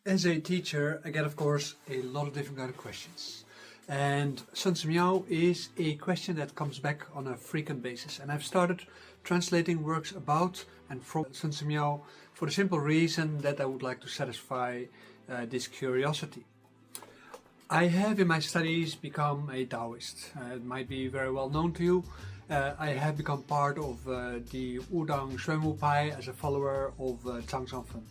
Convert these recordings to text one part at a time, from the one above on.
As a teacher, I get, of course, a lot of different kind of questions. And Sun Simao is a question that comes back on a frequent basis. And I've started translating works about and from Sun Simao for the simple reason that I would like to satisfy this curiosity. I have in my studies become a Taoist. It might be very well known to you. I have become part of the Wudang Shuanwu Pai as a follower of Zhang Sanfen.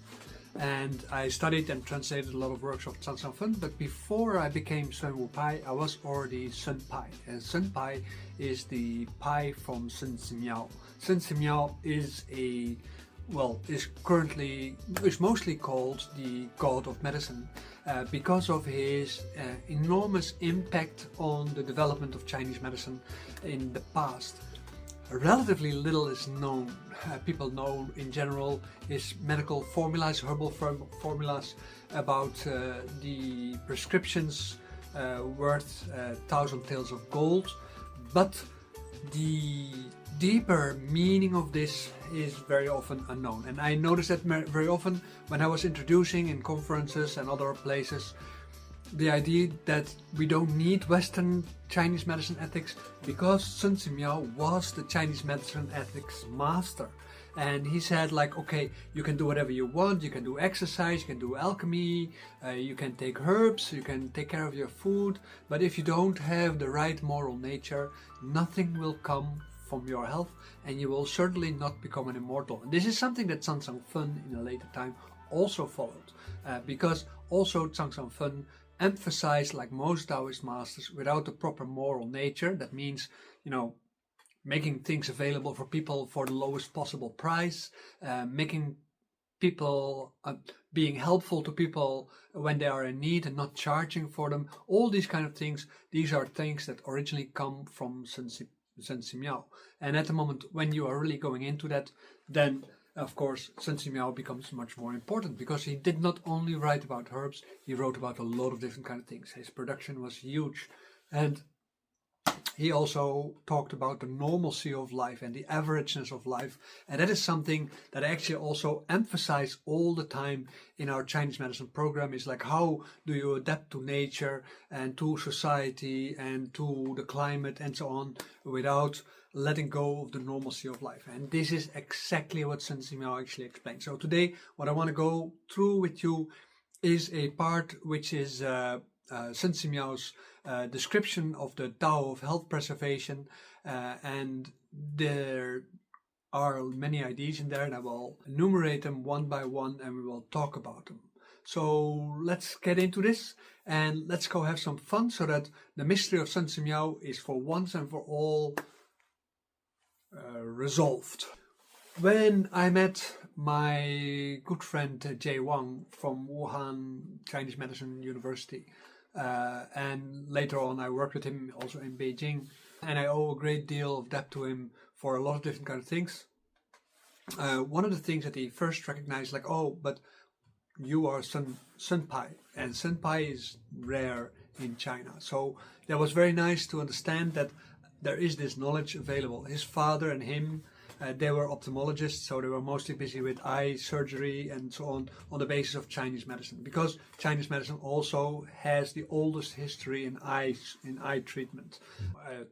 And I studied and translated a lot of works of Zhang Sanfen, but before I became Shuanwu Pai, I was already Sun Pai. And Sun Pai is the Pai from Sun Simao. Sun Simao is mostly called the god of medicine because of his enormous impact on the development of Chinese medicine in the past. Relatively little is known. People know in general his medical formulas, herbal formulas about the prescriptions worth 1,000 taels of gold, but the deeper meaning of this is very often unknown. And I noticed that very often when I was introducing in conferences and other places the idea that we don't need Western Chinese medicine ethics because Sun Simao was the Chinese medicine ethics master. And he said, like, okay, you can do whatever you want, you can do exercise, you can do alchemy, you can take herbs, you can take care of your food, but if you don't have the right moral nature, nothing will come from your health and you will certainly not become an immortal. And this is something that Zhang Sanfen in a later time also followed, because also Zhang Sanfen emphasized, like most Taoist masters, without the proper moral nature. That means, making things available for people for the lowest possible price, making people, being helpful to people when they are in need and not charging for them. All these kind of things, these are things that originally come from Sun Simao. And at the moment when you are really going into that, then of course, Sun Simao becomes much more important because he did not only write about herbs, he wrote about a lot of different kind of things. His production was huge, and he also talked about the normalcy of life and the averageness of life. And that is something that I actually also emphasize all the time in our Chinese medicine program, is like, how do you adapt to nature and to society and to the climate and so on without letting go of the normalcy of life. And this is exactly what Sun Simao actually explains. So today, what I want to go through with you is a part which is Sun Simao's description of the Tao of health preservation, and there are many ideas in there, and I will enumerate them one by one and we will talk about them. So let's get into this and let's go have some fun so that the mystery of Sun Simao is for once and for all resolved. When I met my good friend Jay Wang from Wuhan Chinese Medicine University, and later on I worked with him also in Beijing, and I owe a great deal of debt to him for a lot of different kind of things. One of the things that he first recognized, like, oh, but you are Sun Pai, and Sun Pai is rare in China. So that was very nice to understand that there is this knowledge available. His father and him, they were ophthalmologists, so they were mostly busy with eye surgery and so on the basis of Chinese medicine, because Chinese medicine also has the oldest history in eye treatment.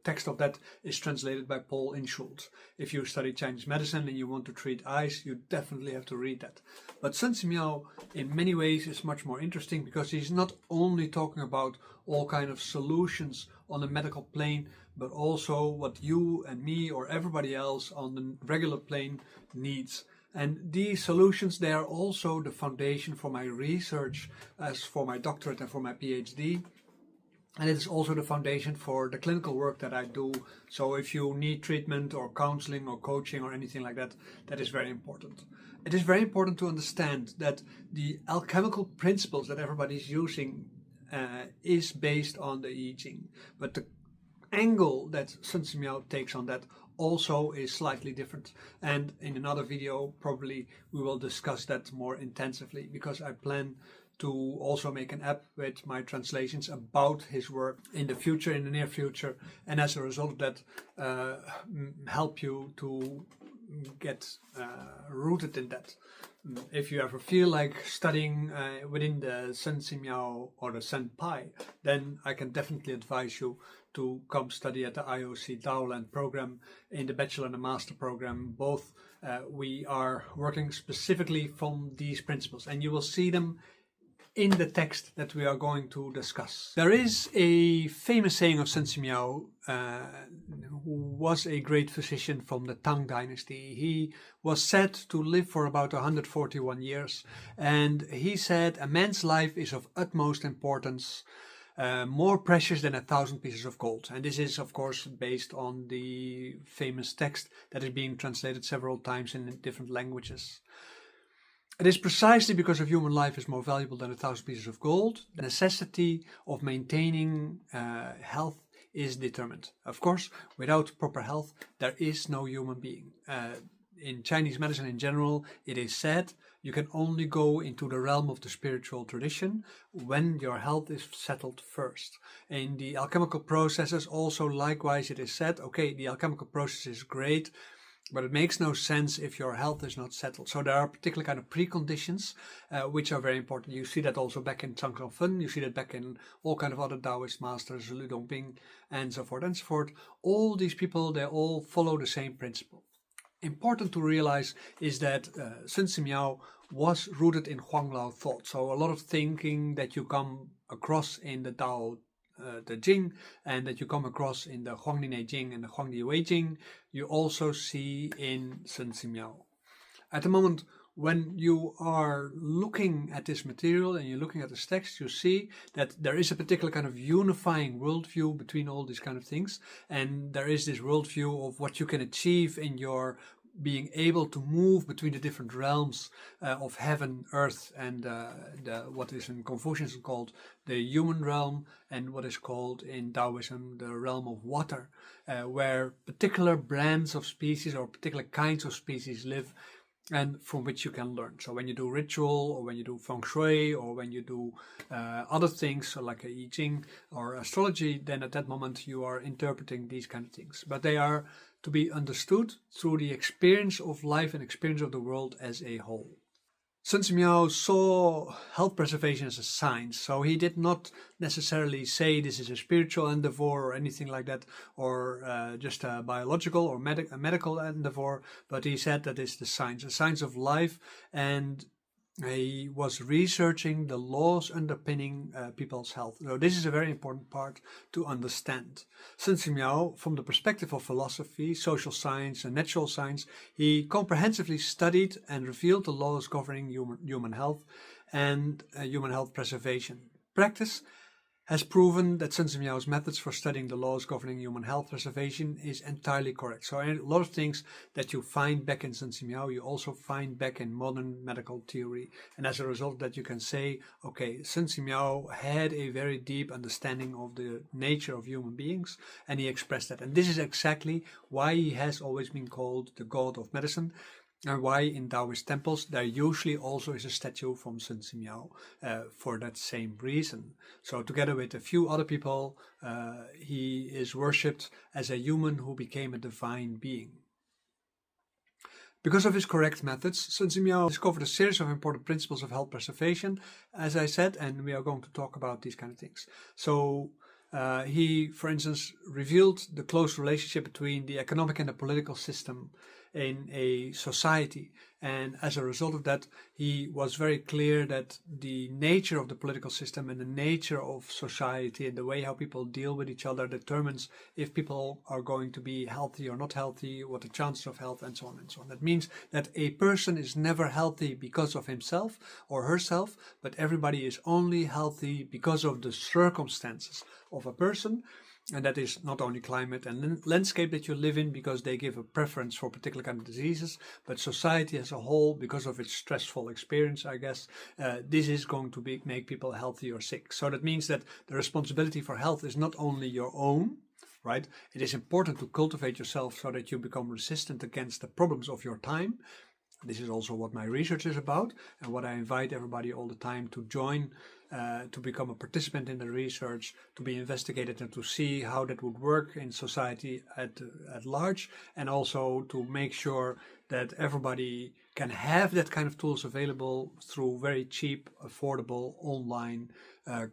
Text of that is translated by Paul Inschult. If you study Chinese medicine and you want to treat eyes, you definitely have to read that. But Sun Simao in many ways is much more interesting because he's not only talking about all kind of solutions on the medical plane, but also what you and me or everybody else on the regular plane needs. And these solutions, they are also the foundation for my research as for my doctorate and for my PhD. And it is also the foundation for the clinical work that I do. So if you need treatment or counseling or coaching or anything like that, that is very important. It is very important to understand that the alchemical principles that everybody is using is based on the I Ching. But the angle that Sun Simao takes on that also is slightly different, and in another video probably we will discuss that more intensively, because I plan to also make an app with my translations about his work in the future, in the near future, and as a result of that help you to get rooted in that. If you ever feel like studying within the Sun Simao or the Sun Pai, then I can definitely advise you to come study at the IOC Daoland program in the bachelor and the master program. Both we are working specifically from these principles, and you will see them in the text that we are going to discuss. There is a famous saying of Sun Simao, who was a great physician from the Tang dynasty. He was said to live for about 141 years, and he said, "A man's life is of utmost importance, more precious than 1,000 pieces of gold." And this is, of course, based on the famous text that is being translated several times in different languages. It is precisely because of human life is more valuable than 1,000 pieces of gold. The necessity of maintaining health is determined. Of course, without proper health, there is no human being. In Chinese medicine in general, it is said you can only go into the realm of the spiritual tradition when your health is settled first. In the alchemical processes, also likewise, it is said, okay, the alchemical process is great, but it makes no sense if your health is not settled. So there are particular kind of preconditions which are very important. You see that also back in Zhang Fen, you see that back in all kind of other Taoist masters, Lu Dongbing, and so forth and so forth. All these people, they all follow the same principle. Important to realize is that Sun Simao was rooted in Huanglao thought. So a lot of thinking that you come across in the Tao the Jing, and that you come across in the Huangdi Jing and the Huangdi Wei Jing, you also see in Sun Simao. At the moment when you are looking at this material and you're looking at this text, you see that there is a particular kind of unifying worldview between all these kind of things, and there is this worldview of what you can achieve in your being able to move between the different realms of heaven, earth, and what is in Confucianism called the human realm, and what is called in Taoism the realm of water, where particular brands of species or particular kinds of species live, and from which you can learn. So when you do ritual, or when you do feng shui, or when you do other things, so like a I Ching or astrology, then at that moment you are interpreting these kind of things. But they are to be understood through the experience of life and experience of the world as a whole. Sun Simao saw health preservation as a science, so he did not necessarily say this is a spiritual endeavor or anything like that, or just a biological or a medical endeavor, but he said that it's the science, a science of life, and he was researching the laws underpinning people's health. So this is a very important part to understand. Sun Simao, from the perspective of philosophy, social science, and natural science, he comprehensively studied and revealed the laws governing human health and human health preservation. Practice has proven that Sun Simao's methods for studying the laws governing human health preservation is entirely correct. So a lot of things that you find back in Sun Simao, you also find back in modern medical theory. And as a result of that, you can say, okay, Sun Simao had a very deep understanding of the nature of human beings, and he expressed that. And this is exactly why he has always been called the god of medicine, and why in Taoist temples there usually also is a statue from Sun Simao for that same reason. So together with a few other people, he is worshipped as a human who became a divine being. Because of his correct methods, Sun Simao discovered a series of important principles of health preservation, as I said, and we are going to talk about these kind of things. So he, for instance, revealed the close relationship between the economic and the political system in a society, and as a result of that, he was very clear that the nature of the political system and the nature of society and the way how people deal with each other determines if people are going to be healthy or not healthy, what the chances of health, and so on and so on. That means that a person is never healthy because of himself or herself, but everybody is only healthy because of the circumstances of a person. And that is not only climate and landscape that you live in, because they give a preference for particular kind of diseases, but society as a whole, because of its stressful experience, I guess, this is going to make people healthy or sick. So that means that the responsibility for health is not only your own, right? It is important to cultivate yourself so that you become resistant against the problems of your time, This is also what my research is about, and what I invite everybody all the time to join, to become a participant in the research, to be investigated and to see how that would work in society at large, and also to make sure that everybody can have that kind of tools available through very cheap, affordable online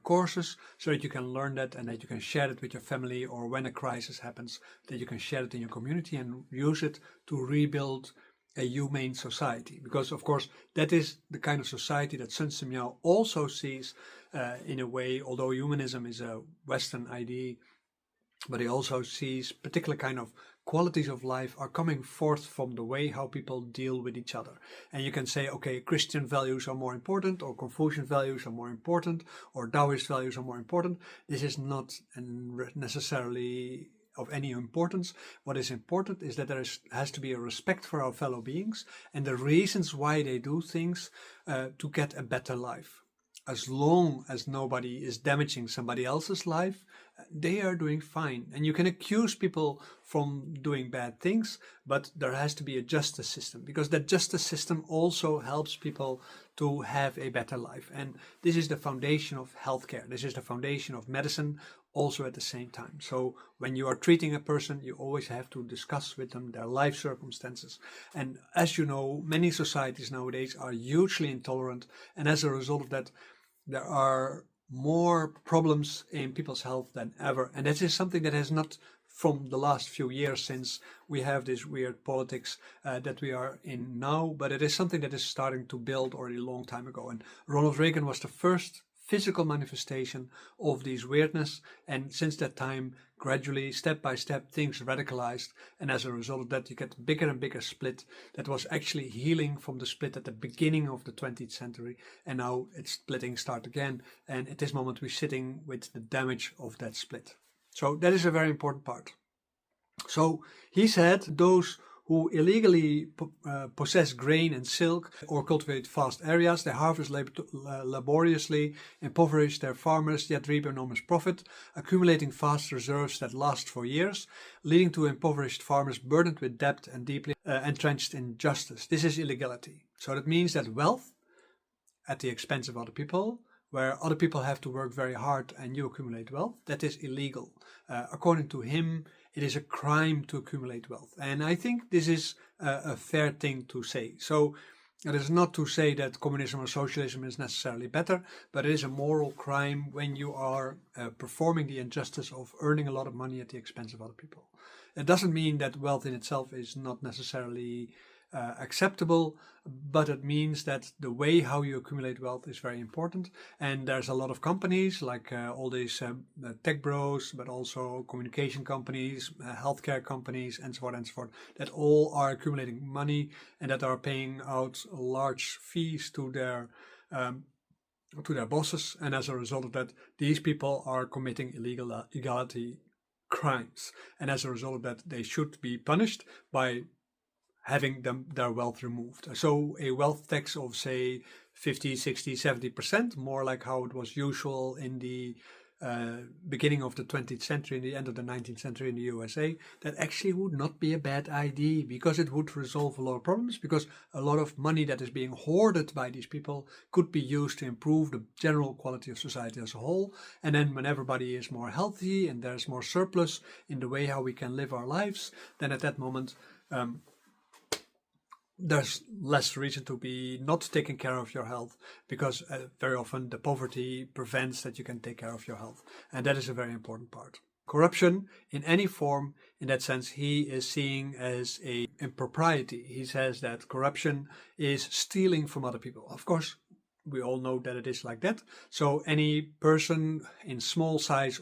courses, so that you can learn that and that you can share it with your family, or when a crisis happens, that you can share it in your community and use it to rebuild a humane society. Because of course that is the kind of society that Sun Simao also sees in a way, although humanism is a Western idea, but he also sees particular kind of qualities of life are coming forth from the way how people deal with each other. And you can say, okay, Christian values are more important, or Confucian values are more important, or Taoist values are more important. This is not necessarily of any importance. What is important is that there has to be a respect for our fellow beings and the reasons why they do things to get a better life. As long as nobody is damaging somebody else's life, they are doing fine. And you can accuse people from doing bad things, but there has to be a justice system, because that justice system also helps people to have a better life. And this is the foundation of healthcare. This is the foundation of medicine also at the same time. So when you are treating a person, you always have to discuss with them their life circumstances. And as you know, many societies nowadays are hugely intolerant, and as a result of that, there are more problems in people's health than ever. And that is something that has not from the last few years, since we have this weird politics that we are in now, but it is something that is starting to build already a long time ago. And Ronald Reagan was the first physical manifestation of this weirdness, and since that time, gradually, step by step, things radicalized, and as a result of that, you get bigger and bigger split that was actually healing from the split at the beginning of the 20th century, and now it's splitting start again, and at this moment we're sitting with the damage of that split. So that is a very important part. So he said those who illegally possess grain and silk or cultivate vast areas, they harvest laboriously, impoverish their farmers, yet reap enormous profit, accumulating vast reserves that last for years, leading to impoverished farmers burdened with debt and deeply entrenched in justice. This is illegality. So that means that wealth at the expense of other people, where other people have to work very hard and you accumulate wealth, that is illegal. According to him, it is a crime to accumulate wealth. And I think this is a fair thing to say. So it is not to say that communism or socialism is necessarily better, but it is a moral crime when you are performing the injustice of earning a lot of money at the expense of other people. It doesn't mean that wealth in itself is not necessarily acceptable, but it means that the way how you accumulate wealth is very important. And there's a lot of companies like all these tech bros, but also communication companies, healthcare companies, and so on and so forth, that all are accumulating money and that are paying out large fees to their bosses. And as a result of that, these people are committing illegality crimes. And as a result of that, they should be punished by having their wealth removed. So a wealth tax of say 50, 60, 70%, more like how it was usual in the beginning of the 20th century and the end of the 19th century in the USA, that actually would not be a bad idea, because it would resolve a lot of problems, because a lot of money that is being hoarded by these people could be used to improve the general quality of society as a whole. And then when everybody is more healthy and there's more surplus in the way how we can live our lives, then at that moment there's less reason to be not taking care of your health, because very often the poverty prevents that you can take care of your health. And that is a very important part. Corruption in any form, in that sense, he is seeing as a impropriety. He says that corruption is stealing from other people. Of course, we all know that it is like that. So any person in small size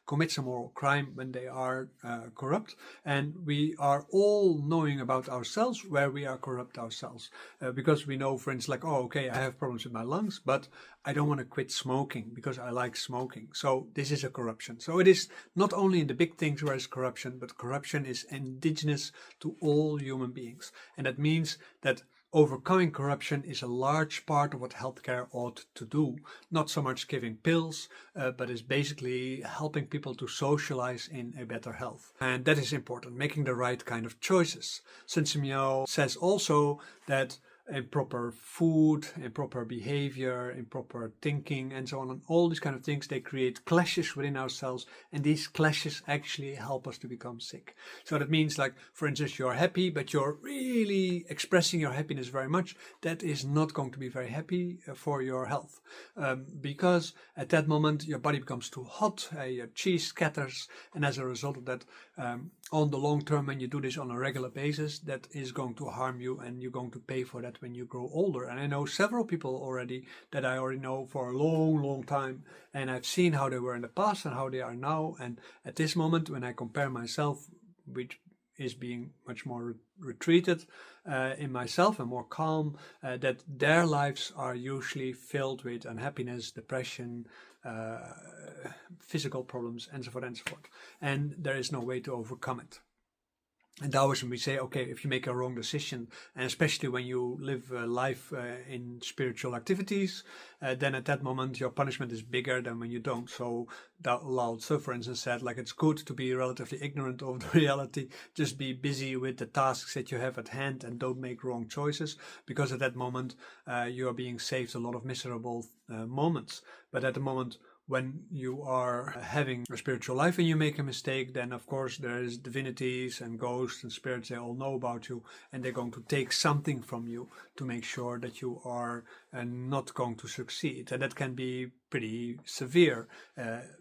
commits a moral crime when they are corrupt. And we are all knowing about ourselves where we are corrupt ourselves. Because we know, for instance, like, oh, okay, I have problems with my lungs, but I don't want to quit smoking because I like smoking. So this is a corruption. So it is not only in the big things where it's corruption, but corruption is indigenous to all human beings. And that means that Overcoming corruption is a large part of what healthcare ought to do. Not so much giving pills, but is basically helping people to socialize in a better health. And that is important, making the right kind of choices. Sun Simao says also that improper food, improper behavior, improper thinking, and so on, and all these kind of things, they create clashes within ourselves, and these clashes actually help us to become sick. So that means, like, for instance, you're happy, but you're really expressing your happiness very much. That is not going to be very happy for your health, because at that moment your body becomes too hot, your chi scatters, and as a result of that, on the long term, when you do this on a regular basis, that is going to harm you, and you're going to pay for that when you grow older. And I know several people already that I already know for a long time, and I've seen how they were in the past and how they are now. And at this moment, when I compare myself, which is being much more retreated in myself and more calm, that their lives are usually filled with unhappiness, depression, physical problems, and so forth and so forth. And there is no way to overcome it. And Taoism, we say, okay, if you make a wrong decision, and especially when you live life in spiritual activities, then at that moment your punishment is bigger than when you don't. So Lao Tzu, for instance, said, like, it's good to be relatively ignorant of the reality, just be busy with the tasks that you have at hand and don't make wrong choices, because at that moment you are being saved a lot of miserable moments. But at the moment when you are having a spiritual life and you make a mistake, then of course there is divinities and ghosts and spirits, they all know about you, and they're going to take something from you to make sure that you are not going to succeed. And that can be pretty severe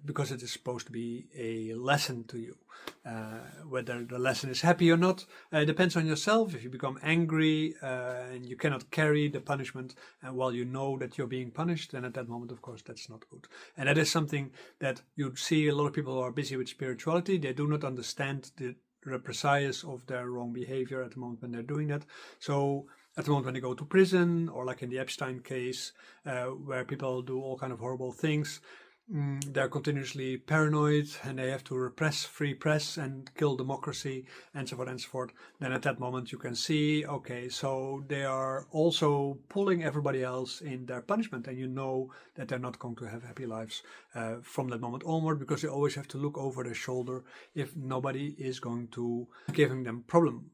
because it is supposed to be a lesson to you. Whether the lesson is happy or not depends on yourself. If you become angry and you cannot carry the punishment, and while you know that you're being punished, then at that moment, of course, that's not good. And that is something that you see a lot of people who are busy with spirituality. They do not understand the represalias of their wrong behavior at the moment when they're doing that. So at the moment when they go to prison, or like in the Epstein case, where people do all kind of horrible things, they're continuously paranoid and they have to repress free press and kill democracy and so forth and so forth. Then at that moment you can see, okay, so they are also pulling everybody else in their punishment, and you know that they're not going to have happy lives from that moment onward, because they always have to look over their shoulder if nobody is going to giving them problem.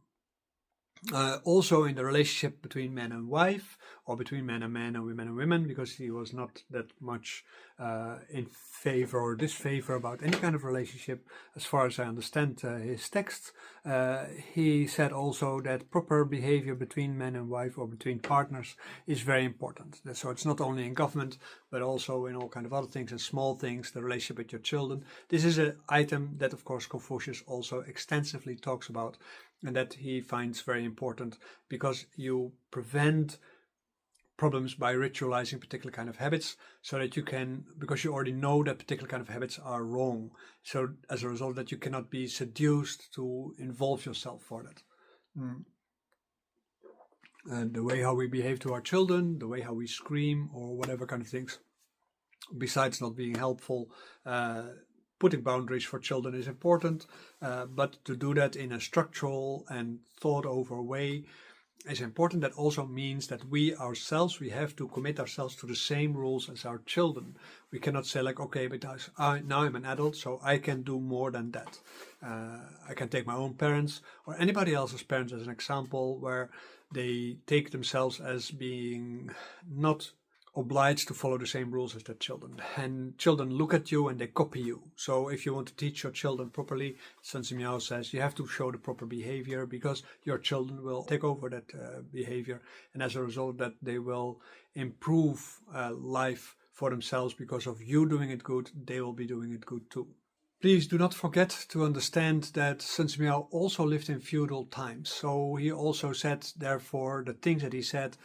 Also in the relationship between man and wife, or between man and man and women and women, because he was not that much in favor or disfavor about any kind of relationship, as far as I understand his text. He said also that proper behavior between man and wife, or between partners, is very important. So it's not only in government, but also in all kind of other things and small things, the relationship with your children. This is an item that, of course, Confucius also extensively talks about, and that he finds very important, because you prevent problems by ritualizing particular kind of habits, so that you can, because you already know that particular kind of habits are wrong, so as a result that you cannot be seduced to involve yourself for that. And the way how we behave to our children, the way how we scream or whatever kind of things, besides not being helpful, putting boundaries for children is important, but to do that in a structural and thought over way is important. That also means that we ourselves, we have to commit ourselves to the same rules as our children. We cannot say, like, okay, but now I'm an adult, so I can do more than that. I can take my own parents or anybody else's parents as an example, where they take themselves as being not obliged to follow the same rules as their children. And children look at you and they copy you. So if you want to teach your children properly, Sun Simao says, you have to show the proper behavior, because your children will take over that behavior. And as a result, that they will improve life for themselves, because of you doing it good, they will be doing it good too. Please do not forget to understand that Sun Simao also lived in feudal times. So he also said, therefore, the things that he said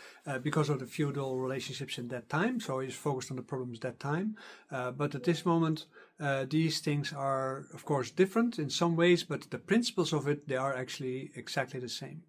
because of the feudal relationships in that time. So he's focused on the problems that time. But at this moment, these things are, of course, different in some ways, but the principles of it, they are actually exactly the same.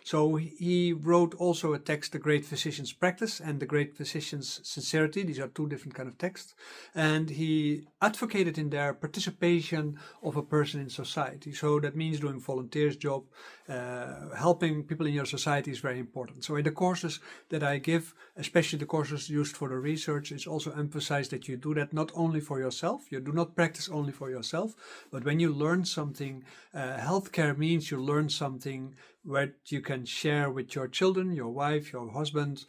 So he wrote also a text, The Great Physician's Practice and The Great Physician's Sincerity. These are two different kind of texts. And he advocated in their participation of a person in society. So that means doing volunteers job, helping people in your society is very important. So in the courses that I give, especially the courses used for the research, it's also emphasized that you do that not only for yourself. You do not practice only for yourself, but when you learn something, healthcare means you learn something what you can share with your children, your wife, your husband,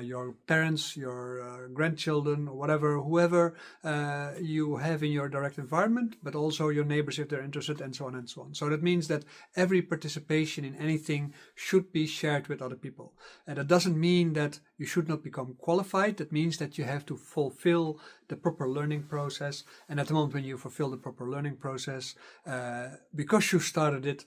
your parents, your grandchildren, or whatever, whoever you have in your direct environment, but also your neighbors if they're interested, and so on and so on. So that means that every participation in anything should be shared with other people. And that doesn't mean that you should not become qualified. That means that you have to fulfill the proper learning process. And at the moment when you fulfill the proper learning process, because you started it,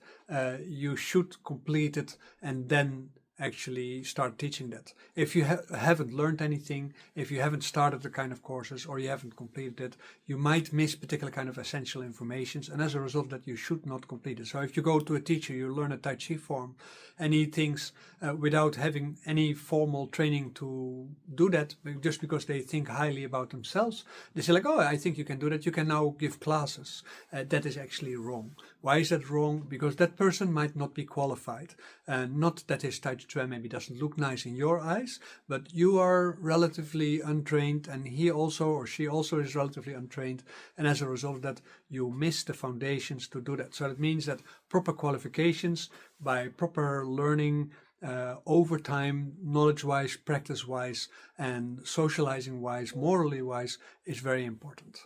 you should complete it and then actually start teaching that. If you haven't learned anything, if you haven't started the kind of courses or you haven't completed it, you might miss particular kind of essential informations, and as a result of that you should not complete it. So if you go to a teacher, you learn a Tai Chi form and he thinks without having any formal training to do that, just because they think highly about themselves, they say like, oh, I think you can do that, you can now give classes. That is actually wrong. Why is that wrong? Because that person might not be qualified. Not that his Tai Chi Chuan maybe doesn't look nice in your eyes, but you are relatively untrained and he also or she also is relatively untrained, and as a result of that you miss the foundations to do that. So that means that proper qualifications by proper learning over time, knowledge-wise, practice-wise, and socializing-wise, morally-wise, is very important.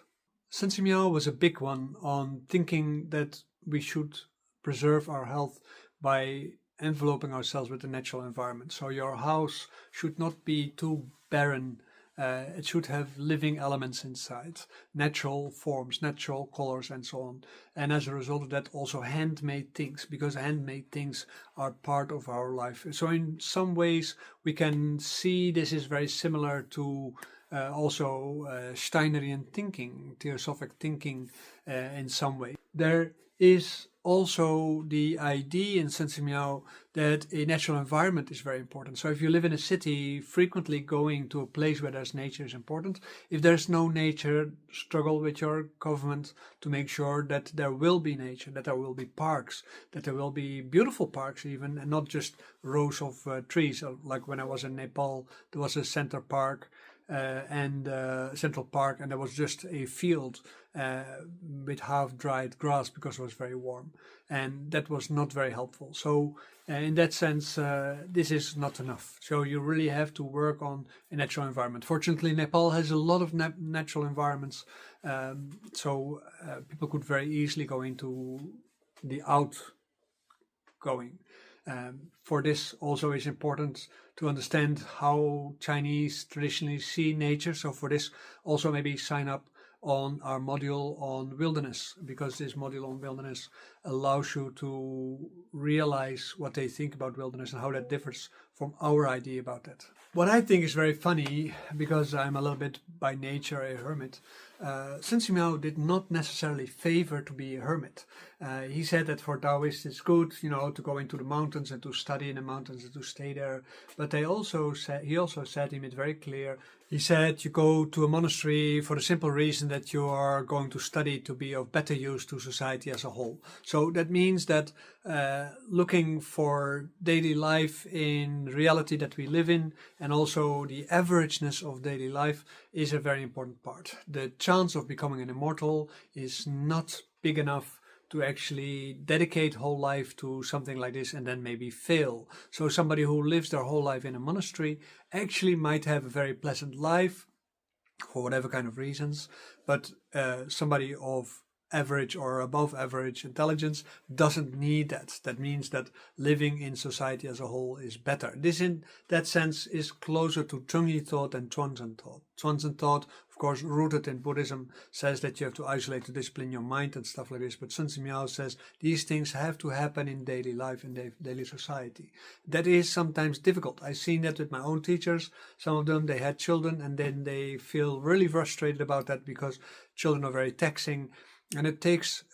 Sun Simao was a big one on thinking that we should preserve our health by enveloping ourselves with the natural environment. So your house should not be too barren. It should have living elements inside, natural forms, natural colors, and so on. And as a result of that, also handmade things, because handmade things are part of our life. So in some ways, we can see this is very similar to also Steinerian thinking, theosophic thinking in some way. There is also the idea in Sun Simao that a natural environment is very important. So if you live in a city, frequently going to a place where there's nature is important. If there's no nature, struggle with your government to make sure that there will be nature, that there will be parks, that there will be beautiful parks even, and not just rows of trees. Like when I was in Nepal, there was a Central Park, and there was just a field with half-dried grass because it was very warm, and that was not very helpful. So in that sense, this is not enough. So you really have to work on a natural environment. Fortunately, Nepal has a lot of natural environments, so people could very easily go into the outgoing. For this also is important to understand how Chinese traditionally see nature. So for this also maybe sign up on our module on wilderness, because this module on wilderness allows you to realize what they think about wilderness and how that differs from our idea about that. What I think is very funny, because I'm a little bit by nature a hermit, Sun Simao did not necessarily favor to be a hermit. He said that for Taoists it's good, to go into the mountains and to study in the mountains and to stay there. But he also said, he made very clear, he said you go to a monastery for the simple reason that you are going to study to be of better use to society as a whole. So that means that looking for daily life in reality that we live in, and also the averageness of daily life, is a very important part. The chance of becoming an immortal is not big enough to actually dedicate whole life to something like this and then maybe fail. So somebody who lives their whole life in a monastery actually might have a very pleasant life for whatever kind of reasons, but somebody of average or above average intelligence doesn't need that. That means that living in society as a whole is better. This in that sense is closer to Zhengyi thought and Chuanzhen thought. Chuanzhen thought, of course, rooted in Buddhism, says that you have to isolate to discipline your mind and stuff like this. But Sun Simao says these things have to happen in daily life, in daily society. That is sometimes difficult. I've seen that with my own teachers. Some of them, they had children and then they feel really frustrated about that because children are very taxing. And it takes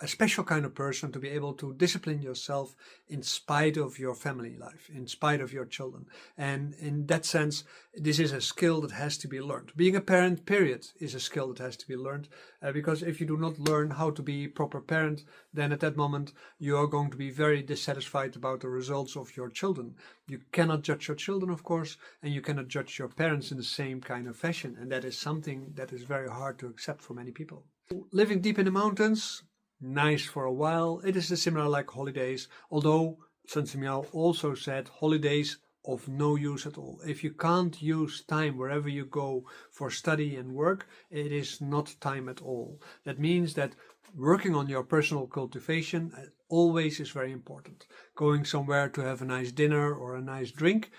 a special kind of person to be able to discipline yourself in spite of your family life, in spite of your children. And in that sense, this is a skill that has to be learned. Being a parent, period, is a skill that has to be learned, because if you do not learn how to be a proper parent, then at that moment you are going to be very dissatisfied about the results of your children. You cannot judge your children, of course, and you cannot judge your parents in the same kind of fashion. And that is something that is very hard to accept for many people. Living deep in the mountains, nice for a while. It is similar like holidays, although Sun Simao also said holidays of no use at all. If you can't use time wherever you go for study and work, it is not time at all. That means that working on your personal cultivation always is very important. Going somewhere to have a nice dinner or a nice drink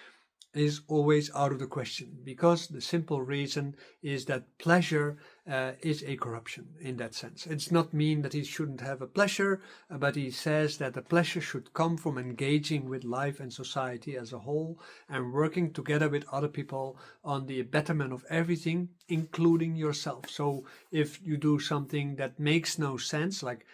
is always out of the question, because the simple reason is that pleasure is a corruption in that sense. It's not mean that he shouldn't have a pleasure, but he says that the pleasure should come from engaging with life and society as a whole and working together with other people on the betterment of everything, including yourself. So if you do something that makes no sense, like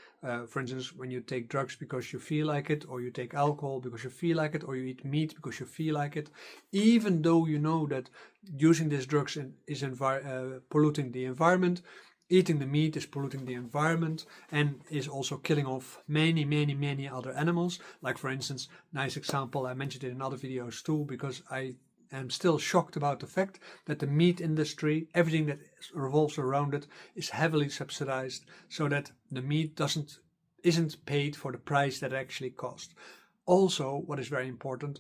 for instance, when you take drugs because you feel like it, or you take alcohol because you feel like it, or you eat meat because you feel like it, even though you know that using these drugs is polluting the environment, eating the meat is polluting the environment and is also killing off many other animals. Like for instance, nice example, I mentioned it in other videos too, because I am still shocked about the fact that the meat industry, everything that revolves around it, is heavily subsidized so that the meat isn't paid for the price that it actually cost. Also, what is very important,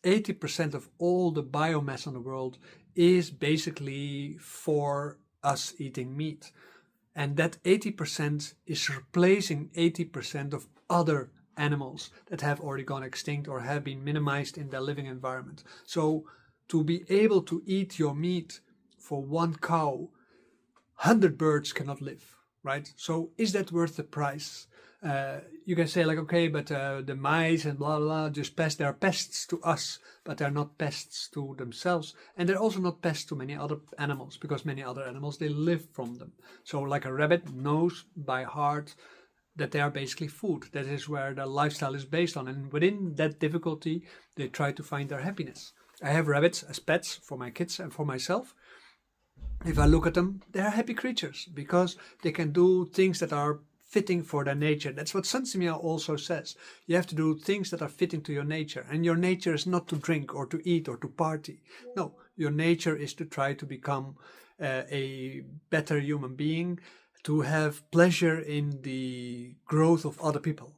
80% of all the biomass in the world is basically for us eating meat. And that 80% is replacing 80% of other animals that have already gone extinct or have been minimized in their living environment. So to be able to eat your meat for one cow, 100 birds cannot live, right? So is that worth the price? You can say like, okay, but the mice and blah, blah, just pests, they're pests to us, but they're not pests to themselves. And they're also not pests to many other animals, because many other animals, they live from them. So like a rabbit knows by heart that they are basically food. That is where their lifestyle is based on. And within that difficulty, they try to find their happiness. I have rabbits as pets for my kids and for myself. If I look at them, they are happy creatures because they can do things that are fitting for their nature. That's what Sun Simao also says. You have to do things that are fitting to your nature. And your nature is not to drink or to eat or to party. No, your nature is to try to become a better human being, to have pleasure in the growth of other people,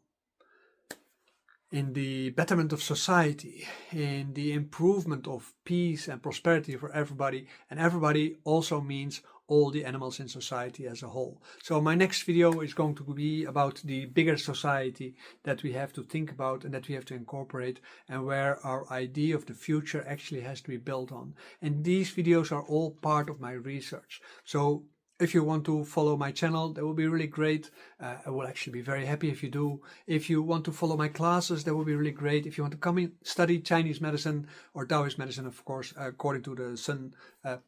in the betterment of society, in the improvement of peace and prosperity for everybody. And everybody also means all the animals in society as a whole. So my next video is going to be about the bigger society that we have to think about and that we have to incorporate, and where our idea of the future actually has to be built on. And these videos are all part of my research. So if you want to follow my channel, that will be really great. I will actually be very happy if you do. If you want to follow my classes, that will be really great. If you want to come and study Chinese medicine or Taoist medicine, of course, according to the Sun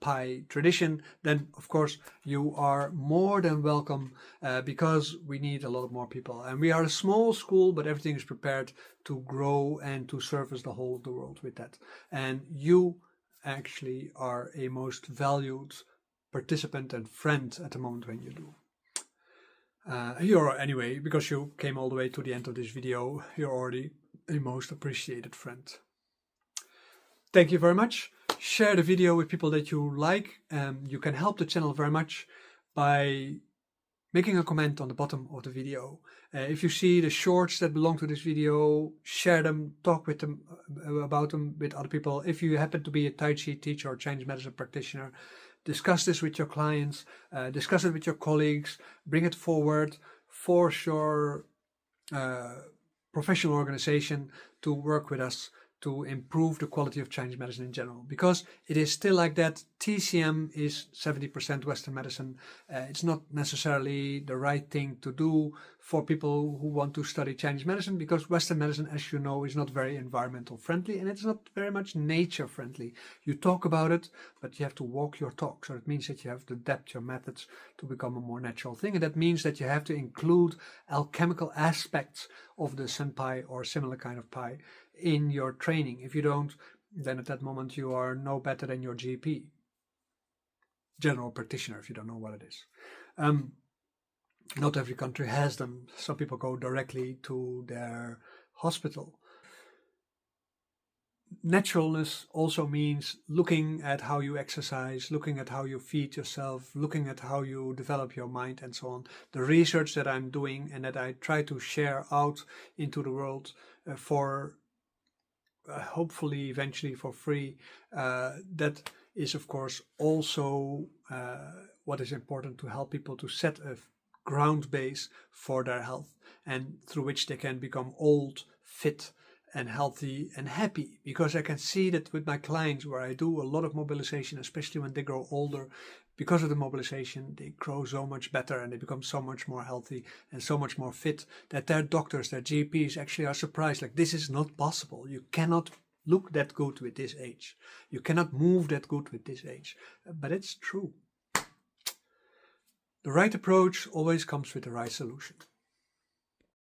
Pai tradition, then of course you are more than welcome, because we need a lot more people. And we are a small school, but everything is prepared to grow and to service the whole of the world with that. And you actually are a most valued participant and friend at the moment when you do. You're anyway, because you came all the way to the end of this video, you're already a most appreciated friend. Thank you very much. Share the video with people that you like. You can help the channel very much by making a comment on the bottom of the video. If you see the shorts that belong to this video, share them, talk with them about them with other people. If you happen to be a Tai Chi teacher or Chinese medicine practitioner, discuss this with your clients, discuss it with your colleagues, bring it forward, force your professional organization to work with us to improve the quality of Chinese medicine in general, because it is still like that. TCM is 70% Western medicine. It's not necessarily the right thing to do for people who want to study Chinese medicine, because Western medicine, as you know, is not very environmental friendly, and it's not very much nature friendly. You talk about it, but you have to walk your talk. So it means that you have to adapt your methods to become a more natural thing, and that means that you have to include alchemical aspects of the Sun Pai or similar kind of Pai in your training. If you don't, then at that moment you are no better than your GP, general practitioner, if you don't know what it is. Not every country has them. Some people go directly to their hospital. Naturalness also means looking at how you exercise, looking at how you feed yourself, looking at how you develop your mind, and so on. The research that I'm doing and that I try to share out into the world for hopefully eventually for free, that is of course also what is important, to help people to set a ground base for their health, and through which they can become old, fit and healthy and happy. Because I can see that with my clients, where I do a lot of mobilization, especially when they grow older, because of the mobilization, they grow so much better and they become so much more healthy and so much more fit, that their doctors, their GPs actually are surprised, like, this is not possible. You cannot look that good with this age. You cannot move that good with this age. But it's true. The right approach always comes with the right solution.